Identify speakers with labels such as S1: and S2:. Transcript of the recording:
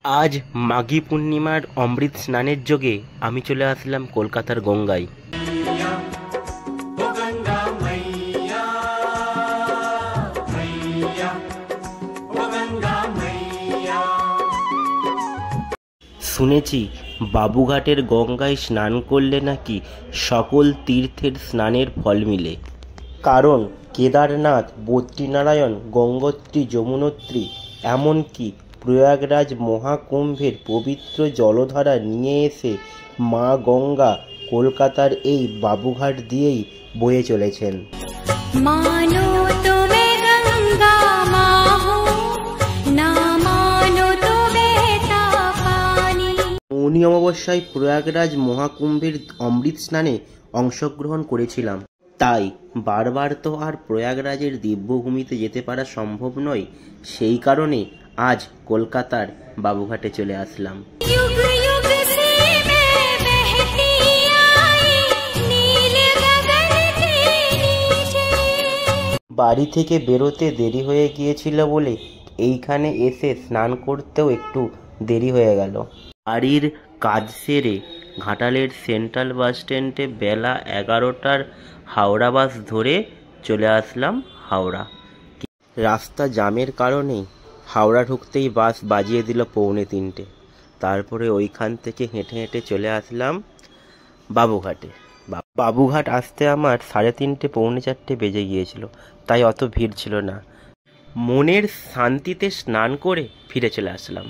S1: আজ মাঘী পূর্ণিমার অমৃত স্নানের যোগে আমি চলে আসলাম কলকাতার গঙ্গায়। শুনেছি বাবুঘাটের গঙ্গায় স্নান করলে নাকি সকল তীর্থের স্নানের ফল মিলে। কারণ কেদারনাথ, বদ্রীনারায়ণ, গঙ্গোত্রী, যমুনোত্রী, এমনকি প্রয়াগরাজ মহাকুম্ভের পবিত্র জলধারা নিয়ে এসে মা গঙ্গা কলকাতার এই বাবুঘাট দিয়েই বয়ে চলেছেন। মৌনী অমাবস্যায় প্রয়াগরাজ মহাকুম্ভের অমৃত স্নানে অংশগ্রহণ করেছিলাম, তাই বারবার তো আর প্রয়াগরাজের দিব্যভূমিতে যেতে পারা সম্ভব নয়। সেই কারণে আজ কলকাতার বাবুঘাটে চলে আসলাম। বাড়ি থেকে বেরোতে দেরি হয়ে গিয়েছিল বলে এইখানে এসে স্নান করতেও একটু দেরি হয়ে গেল। বাড়ির কাজ সেরে ঘাটালের সেন্ট্রাল বাস স্ট্যান্ডে বেলা 11টার হাওড়া বাস ধরে চলে আসলাম হাওড়া। রাস্তা জামের কারণেই হাওড়া ঢুকতেই বাস বাজিয়ে দিল 2:45। তারপরে ওইখান থেকে হেঁটে হেঁটে চলে আসলাম বাবুঘাটে। বাবুঘাট আসতে আমার 3:30 4:45 বেজে গিয়েছিল, তাই অত ভিড় ছিল না। মনের শান্তিতে স্নান করে ফিরে চলে আসলাম।